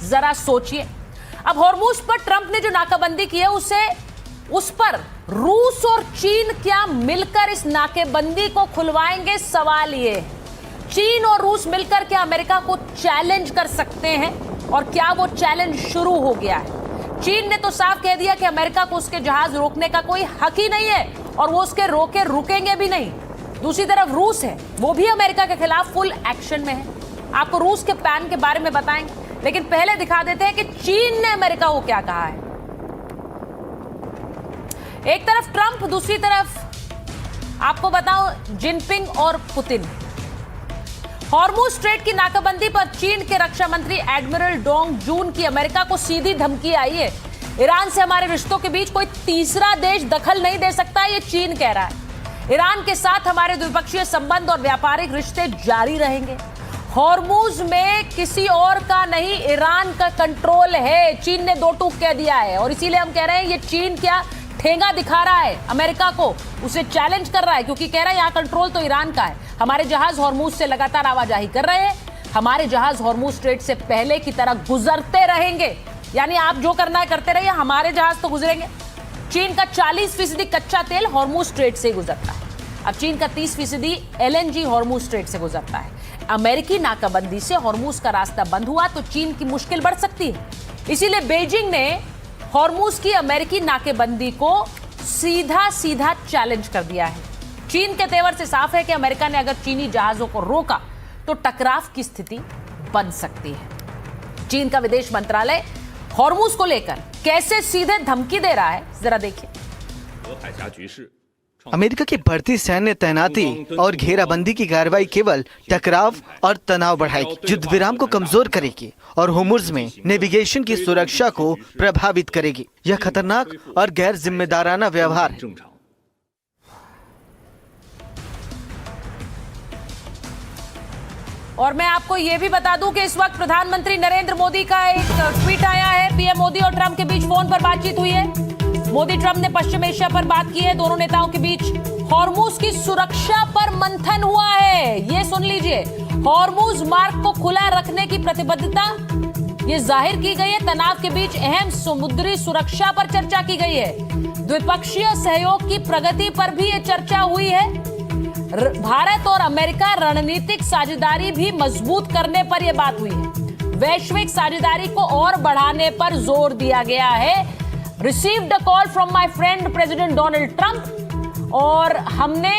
जरा सोचिए। अब हॉर्मूज पर ट्रंप ने जो नाकाबंदी की है उस पर रूस और चीन क्या मिलकर इस नाकेबंदी को खुलवाएंगे? सवाल ये है, चीन और रूस मिलकर क्या अमेरिका को चैलेंज कर सकते हैं और क्या वो चैलेंज शुरू हो गया है? चीन ने तो साफ कह दिया कि अमेरिका को उसके जहाज रोकने का कोई हक ही नहीं है और वो उसके रोके रुकेंगे भी नहीं। दूसरी तरफ रूस है, वो भी अमेरिका के खिलाफ फुल एक्शन में है। आपको रूस के प्लान के बारे में बताएंगे, लेकिन पहले दिखा देते हैं कि चीन ने अमेरिका को क्या कहा है। एक तरफ ट्रंप, दूसरी तरफ आपको बताऊं जिनपिंग और पुतिन। हॉर्मूज स्ट्रेट की नाकाबंदी पर चीन के रक्षा मंत्री एडमिरल डोंग जून की अमेरिका को सीधी धमकी आई है। ईरान से हमारे रिश्तों के बीच कोई तीसरा देश दखल नहीं दे सकता, ये चीन कह रहा है। ईरान के साथ हमारे द्विपक्षीय संबंध और व्यापारिक रिश्ते जारी रहेंगे। हॉर्मूज में किसी और का नहीं, ईरान का कंट्रोल है, चीन ने दो टूक कह दिया है। और इसीलिए हम कह रहे हैं ये चीन क्या ठेंगा दिखा रहा है अमेरिका को, उसे चैलेंज कर रहा है, क्योंकि कह रहा है यहां कंट्रोल तो ईरान का है। हमारे जहाज हॉर्मूज से लगातार आवाजाही कर रहे हैं, हमारे जहाज हॉर्मूज स्ट्रेट से पहले की तरह गुजरते रहेंगे, यानी आप जो करना है करते रहिए, हमारे जहाज तो गुजरेंगे। चीन का 40% कच्चा तेल हॉर्मूज स्ट्रेट से ही गुजरता है। अब चीन का 30% LNG हॉर्मूज स्ट्रेट से गुजरता है। अमेरिकी नाकाबंदी से हॉर्मूज का रास्ता बंद हुआ तो चीन की मुश्किल बढ़ सकती है। इसीलिए बीजिंग ने हॉर्मूज की अमेरिकी नाकेबंदी को सीधा सीधा चैलेंज कर दिया है। चीन के तेवर से साफ है कि अमेरिका ने अगर चीनी जहाजों को रोका तो टकराव की स्थिति बन सकती है। चीन का विदेश मंत्रालय हॉर्मूज को लेकर कैसे सीधे धमकी दे रहा है, जरा देखिए। अमेरिका की बढ़ती सैन्य तैनाती और घेराबंदी की कार्रवाई केवल टकराव और तनाव बढ़ाएगी, युद्ध विराम को कमजोर करेगी और होर्मुज में नेविगेशन की सुरक्षा को प्रभावित करेगी। यह खतरनाक और गैर जिम्मेदाराना व्यवहार है। और मैं आपको यह भी बता दूं कि इस वक्त प्रधानमंत्री नरेंद्र मोदी का एक ट्वीट आया है। पीएम मोदी और ट्रंप के बीच फोन पर बातचीत हुई है। मोदी ट्रंप ने पश्चिम एशिया पर बात की है। दोनों नेताओं के बीच हॉर्मूज की सुरक्षा पर मंथन हुआ है। ये सुन लीजिए, हॉर्मूज मार्ग को खुला रखने की प्रतिबद्धता ये जाहिर की गई है। तनाव के बीच अहम समुद्री सुरक्षा पर चर्चा की गई है। द्विपक्षीय सहयोग की प्रगति पर भी ये चर्चा हुई है। भारत और अमेरिका रणनीतिक साझेदारी भी मजबूत करने पर यह बात हुई है। वैश्विक साझेदारी को और बढ़ाने पर जोर दिया गया है। Received a call from my friend President Donald Trump और हमने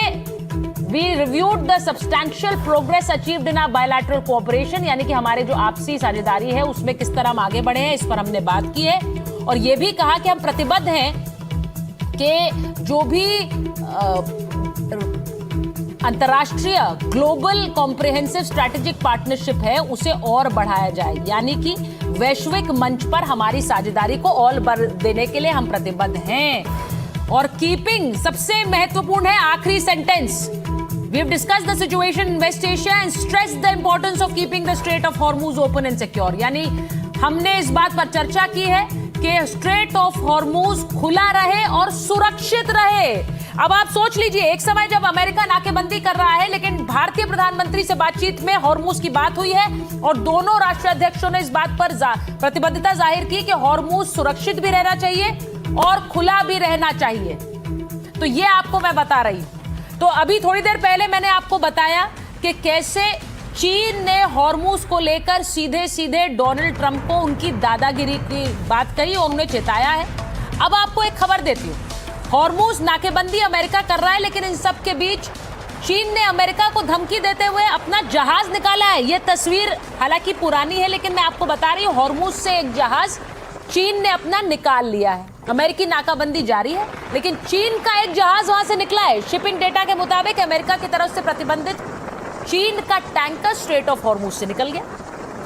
we reviewed the substantial progress achieved in our bilateral cooperation, यानी कि हमारे जो आपसी साझेदारी है उसमें किस तरह हम आगे बढ़े हैं, इस पर हमने बात की है। और ये भी कहा कि हम प्रतिबद्ध हैं कि जो भी अंतर्राष्ट्रीय ग्लोबल कॉम्प्रिहेंसिव स्ट्रैटेजिक पार्टनरशिप है उसे और बढ़ाया जाए, यानी कि वैश्विक मंच पर हमारी साझेदारी को और बढ़ देने के लिए हम प्रतिबद्ध हैं। और कीपिंग सबसे महत्वपूर्ण है आखिरी sentence. We have discussed the situation in West Asia and stressed the importance of keeping the Strait of Hormuz open and secure। यानी हमने इस बात पर चर्चा की है कि स्ट्रेट ऑफ हॉर्मूज खुला रहे और सुरक्षित रहे। अब आप सोच लीजिए, एक समय जब अमेरिका नाकेबंदी कर रहा है, लेकिन भारतीय प्रधानमंत्री से बातचीत में हॉर्मूज की बात हुई है और दोनों राष्ट्राध्यक्षों ने इस बात पर प्रतिबद्धता जाहिर की कि हॉर्मूज सुरक्षित भी रहना चाहिए और खुला भी रहना चाहिए। तो ये आपको मैं बता रही हूं। तो अभी थोड़ी देर पहले मैंने आपको बताया कि कैसे चीन ने हॉर्मूज को लेकर सीधे सीधे डोनाल्ड ट्रंप को उनकी दादागिरी की बात कही और उन्हें चेताया है। अब आपको एक खबर देती हूं। हॉर्मूज नाकेबंदी अमेरिका कर रहा है, लेकिन इन सब के बीच चीन ने अमेरिका को धमकी देते हुए अपना जहाज निकाला है। यह तस्वीर हालांकि पुरानी है, लेकिन मैं आपको बता रही हूं, हॉर्मूज से एक जहाज चीन ने अपना निकाल लिया है। अमेरिकी नाकाबंदी जारी है, लेकिन चीन का एक जहाज वहां से निकला है। शिपिंग डेटा के मुताबिक अमेरिका की तरफ से प्रतिबंधित चीन का टैंकर स्ट्रेट ऑफ हॉर्मूज से निकल गया।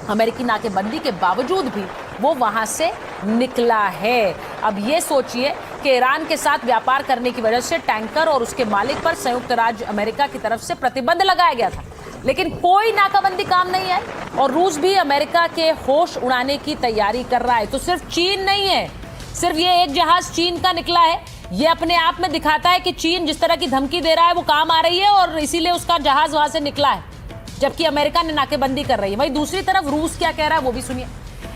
अमेरिकी नाकेबंदी के बावजूद भी वो वहां से निकला है। अब ये सोचिए कि ईरान के साथ व्यापार करने की वजह से टैंकर और उसके मालिक पर संयुक्त राज्य अमेरिका की तरफ से प्रतिबंध लगाया गया था, लेकिन कोई नाकाबंदी काम नहीं आई और रूस भी अमेरिका के होश उड़ाने की तैयारी कर रहा है। तो सिर्फ चीन नहीं है, सिर्फ ये एक जहाज चीन का निकला है, ये अपने आप में दिखाता है कि चीन जिस तरह की धमकी दे रहा है वो काम आ रही है और इसीलिए उसका जहाज वहां से निकला है, जबकि अमेरिका ने नाकेबंदी कर रही है। वहीं दूसरी तरफ रूस क्या कह रहा है वो भी सुनिए।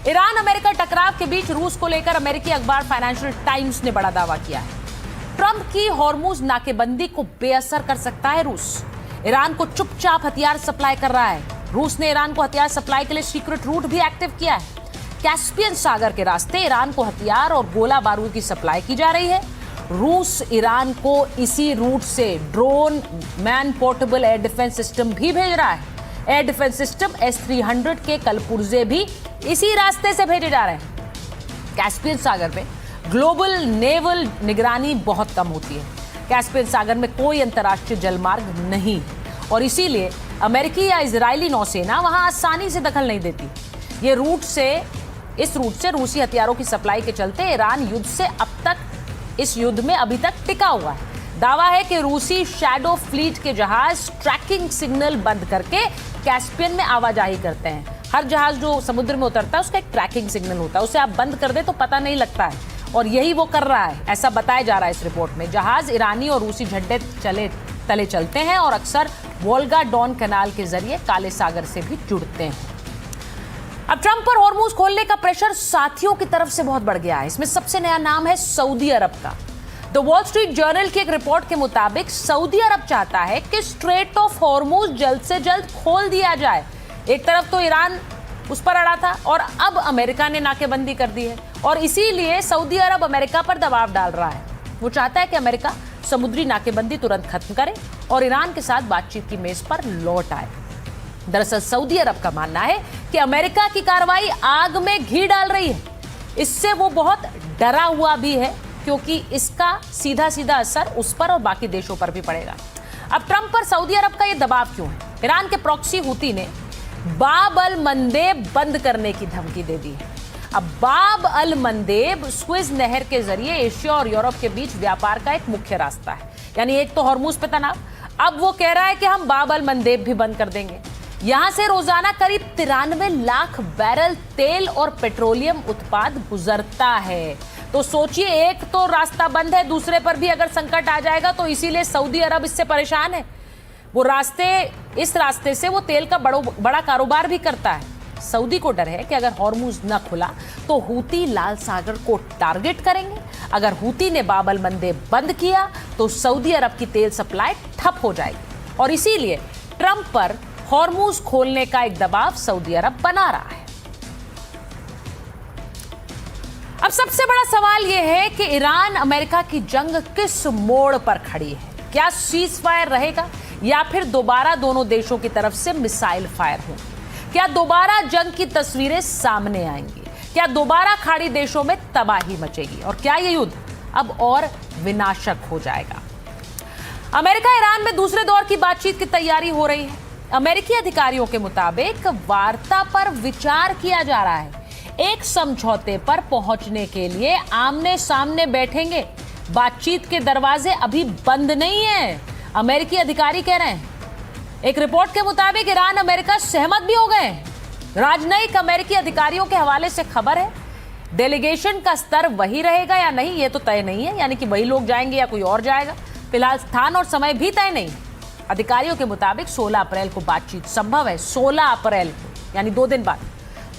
ईरान अमेरिका टकराव के बीच रूस को लेकर अमेरिकी अखबार फाइनेंशियल टाइम्स ने बड़ा दावा किया है। ट्रंप की हॉर्मुज नाकेबंदी को बेअसर कर सकता है रूस। ईरान को चुपचाप हथियार सप्लाई कर रहा है। रूस ने ईरान को हथियार सप्लाई के लिए सीक्रेट रूट भी एक्टिव किया है। कैस्पियन सागर के रास्ते ईरान को हथियार और गोला बारूद की सप्लाई की जा रही है। रूस ईरान को इसी रूट से drone, man portable air defence system भी भेज रहा है। एयर डिफेंस सिस्टम S-300 के कलपुर्जे भी इसी रास्ते से भेजे जा रहे हैं। कैस्पियन सागर में ग्लोबल नेवल निगरानी बहुत कम होती है। कैस्पियन सागर में कोई अंतर्राष्ट्रीय जलमार्ग नहीं और इसीलिए अमेरिकी या इजरायली नौसेना वहां आसानी से दखल नहीं देती। इस रूट से रूसी हथियारों की सप्लाई के चलते ईरान इस युद्ध में अभी तक टिका हुआ है। दावा है कि रूसी शैडो फ्लीट के जहाज ट्रैकिंग सिग्नल बंद करके कैस्पियन में आवाजाही करते हैं। हर जहाज जो समुद्र में उतरता है उसका एक ट्रैकिंग सिग्नल होता है, उसे आप बंद कर दे तो पता नहीं लगता है और यही वो कर रहा है, ऐसा बताया जा रहा है इस रिपोर्ट में। जहाज ईरानी और रूसी झंडे तले चलते हैं और अक्सर वोल्गा डॉन कैनाल के जरिए काले सागर से भी जुड़ते हैं। अब ट्रंप पर हॉर्मुज खोलने का प्रेशर साथियों की तरफ से बहुत बढ़ गया है। इसमें सबसे नया नाम है सऊदी अरब का। द वॉल स्ट्रीट जर्नल की एक रिपोर्ट के मुताबिक सऊदी अरब चाहता है कि स्ट्रेट ऑफ हॉर्मुज जल्द से जल्द खोल दिया जाए। एक तरफ तो ईरान उस पर अड़ा था और अब अमेरिका ने नाकेबंदी कर दी है और इसीलिए सऊदी अरब अमेरिका पर दबाव डाल रहा है। वो चाहता है कि अमेरिका समुद्री नाकेबंदी तुरंत खत्म करे और ईरान के साथ बातचीत की मेज पर लौट आए। दरअसल सऊदी अरब का मानना है कि अमेरिका की कार्रवाई आग में घी डाल रही है। इससे वो बहुत डरा हुआ भी है क्योंकि इसका सीधा सीधा असर उस पर और बाकी देशों पर भी पड़ेगा। अब ट्रंप पर सऊदी अरब का ये दबाव क्यों है? ईरान के प्रॉक्सी हूती ने बाब अल मंदेब बंद करने की धमकी दे दी है। अब बाब अल मंदेब स्विज नहर के जरिए एशिया और यूरोप के बीच व्यापार का एक मुख्य रास्ता है। यानी एक तो हॉर्मुज पे तनाव, अब वो कह रहा है कि हम बाब अल मंदेब भी बंद कर देंगे। यहां से रोजाना करीब 93 लाख बैरल तेल और पेट्रोलियम उत्पाद गुजरता है। तो सोचिए, एक तो रास्ता बंद है, दूसरे पर भी अगर संकट आ जाएगा तो इसीलिए सऊदी अरब इससे परेशान है। इस रास्ते से वो तेल का बड़ा कारोबार भी करता है। सऊदी को डर है कि अगर हॉर्मुज न खुला तो हूती लाल सागर को टारगेट करेंगे। अगर हूती ने बाब अल मंदेब बंद किया तो सऊदी अरब की तेल सप्लाई ठप हो जाएगी और इसीलिए ट्रंप पर हॉर्मुज खोलने का एक दबाव सऊदी अरब बना रहा है। अब सबसे बड़ा सवाल यह है कि ईरान अमेरिका की जंग किस मोड़ पर खड़ी है। क्या सीज फायर रहेगा या फिर दोबारा दोनों देशों की तरफ से मिसाइल फायर होंगे? क्या दोबारा जंग की तस्वीरें सामने आएंगी? क्या दोबारा खाड़ी देशों में तबाही मचेगी और क्या यह युद्ध अब और विनाशक हो जाएगा? अमेरिका ईरान में दूसरे दौर की बातचीत की तैयारी हो रही है। अमेरिकी अधिकारियों के मुताबिक वार्ता पर विचार किया जा रहा है। एक समझौते पर पहुंचने के लिए आमने सामने बैठेंगे। बातचीत के दरवाजे अभी बंद नहीं है, अमेरिकी अधिकारी कह रहे हैं। एक रिपोर्ट के मुताबिक ईरान अमेरिका सहमत भी हो गए। राजनयिक अमेरिकी अधिकारियों के हवाले से खबर है। डेलीगेशन का स्तर वही रहेगा या नहीं ये तो तय नहीं है, यानी कि वही लोग जाएंगे या कोई और जाएगा। फिलहाल स्थान और समय भी तय नहीं। अधिकारियों के मुताबिक 16 अप्रैल को बातचीत संभव है। 16 अप्रैल को यानी 2 दिन बाद।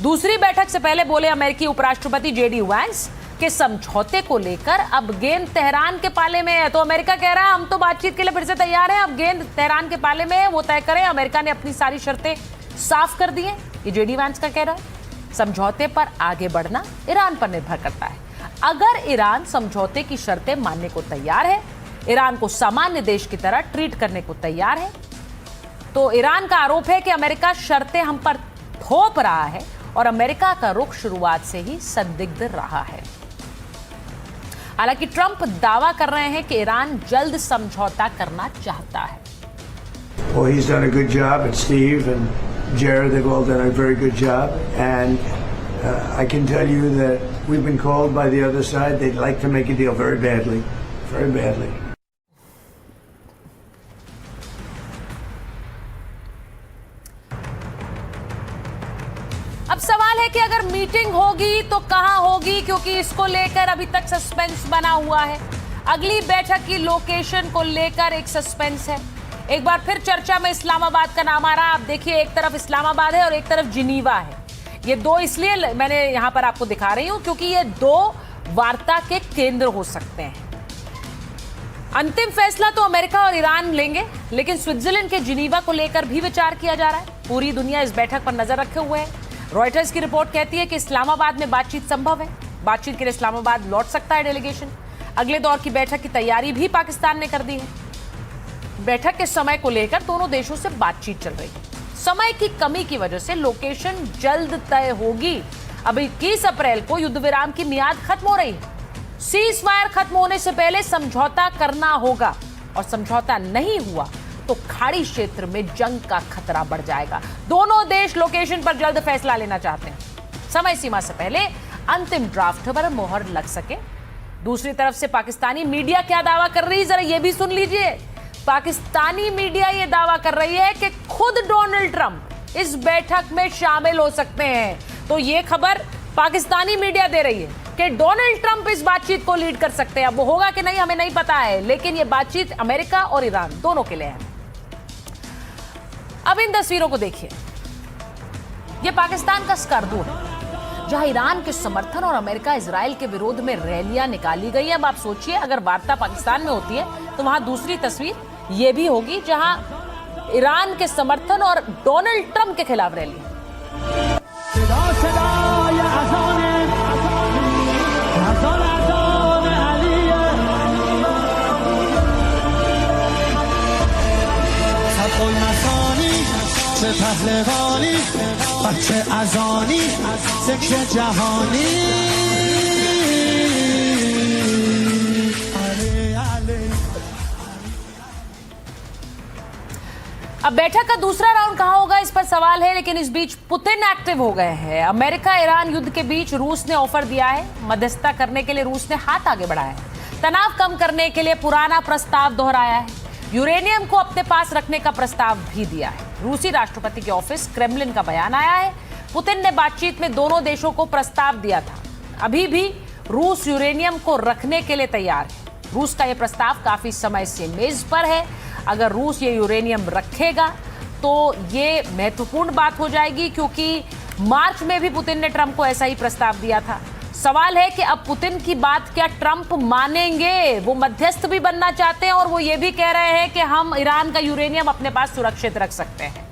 दूसरी बैठक से पहले बोले अमेरिकी उपराष्ट्रपति JD वैंस के समझौते को लेकर अब गेंद तेहरान के पाले में है। तो अमेरिका कह रहा है हम तो बातचीत के लिए फिर से तैयार हैं, अब गेंद तेहरान के पाले में है, वो तय करें। अमेरिका ने अपनी सारी शर्तें साफ कर दी हैं, ये JD वैंस का कहना है। समझौते पर आगे बढ़ना ईरान पर निर्भर करता है। अगर ईरान समझौते की शर्तें मानने को तैयार है, ईरान को सामान्य देश की तरह ट्रीट करने को तैयार है, तो ईरान का आरोप है कि अमेरिका शर्तें हम पर थोप रहा है और अमेरिका का रुख शुरुआत से ही संदिग्ध रहा है। हालांकि ट्रंप दावा कर रहे हैं कि ईरान जल्द समझौता करना चाहता है। Well, he's done a good job, and Steve and Jared, they've all done a very good job. And I can tell you that we've been called by the other side. They'd like to make a deal very badly, very badly. अब सवाल है कि अगर meeting होगी तो कहां होगी, क्योंकि इसको लेकर अभी तक सस्पेंस बना हुआ है। अगली बैठक की लोकेशन को लेकर एक सस्पेंस है। एक बार फिर चर्चा में इस्लामाबाद का नाम आ रहा है। आप देखिए, एक तरफ इस्लामाबाद है और एक तरफ जिनीवा है। ये दो इसलिए मैंने यहां पर आपको दिखा रही हूं क्योंकि ये दो वार्ता के केंद्र हो सकते हैं। अंतिम फैसला तो अमेरिका और ईरान लेंगे, लेकिन स्विट्जरलैंड के जिनीवा को लेकर भी विचार किया जा रहा है। पूरी दुनिया इस बैठक पर नजर रखे हुए है। रॉयटर्स की रिपोर्ट कहती है कि इस्लामाबाद में बातचीत संभव है। बातचीत के लिए इस्लामाबाद लौट सकता है डेलीगेशन। अगले दौर की बैठक की तैयारी भी पाकिस्तान ने कर दी है। बैठक के समय को लेकर दोनों देशों से बातचीत चल रही है। समय की कमी की वजह से लोकेशन जल्द तय होगी। अब 21 अप्रैल को युद्ध विराम की मियाद खत्म हो रही है। सीज फायर खत्म होने से पहले समझौता करना होगा, और समझौता नहीं हुआ तो खाड़ी क्षेत्र में जंग का खतरा बढ़ जाएगा। दोनों देश लोकेशन पर जल्द फैसला लेना चाहते हैं, समय सीमा से पहले अंतिम ड्राफ्ट पर मोहर लग सके। दूसरी तरफ से पाकिस्तानी मीडिया क्या दावा कर रही है, जरा ये भी सुन लीजिए। पाकिस्तानी मीडिया ये दावा कर रही है कि खुद डोनाल्ड ट्रंप इस बैठक में शामिल हो सकते हैं। तो ये खबर पाकिस्तानी मीडिया दे रही है कि डोनाल्ड ट्रंप इस बातचीत को लीड कर सकते हैं। अब वो होगा कि नहीं हमें नहीं पता है, लेकिन ये बातचीत अमेरिका और ईरान दोनों के लिए है। अब इन तस्वीरों को देखिए। ये पाकिस्तान का स्कार्दू है, जहां ईरान के समर्थन और अमेरिका इजराइल के विरोध में रैलियां निकाली गई है। अब आप सोचिए, अगर वार्ता पाकिस्तान में होती है तो वहां दूसरी तस्वीर ये भी होगी, जहां ईरान के समर्थन और डोनाल्ड ट्रंप के खिलाफ रैली। पहलवानी बच्चे अजानी सिक्के जहानी अब बैठक का दूसरा राउंड कहां होगा, इस पर सवाल है। लेकिन इस बीच पुतिन एक्टिव हो गए हैं। अमेरिका ईरान युद्ध के बीच रूस ने ऑफर दिया है। मध्यस्थता करने के लिए रूस ने हाथ आगे बढ़ाया है। तनाव कम करने के लिए पुराना प्रस्ताव दोहराया है। यूरेनियम को अपने पास रखने का प्रस्ताव भी दिया है। रूसी राष्ट्रपति के ऑफिस क्रेमलिन का बयान आया है। पुतिन ने बातचीत में दोनों देशों को प्रस्ताव दिया था। अभी भी रूस यूरेनियम को रखने के लिए तैयार है। रूस का यह प्रस्ताव काफी समय से मेज पर है। अगर रूस ये यूरेनियम रखेगा तो ये महत्वपूर्ण बात हो जाएगी, क्योंकि मार्च में भी पुतिन ने ट्रंप को ऐसा ही प्रस्ताव दिया था। सवाल है कि अब पुतिन की बात क्या ट्रंप मानेंगे। वो मध्यस्थ भी बनना चाहते हैं और वो ये भी कह रहे हैं कि हम ईरान का यूरेनियम अपने पास सुरक्षित रख सकते हैं।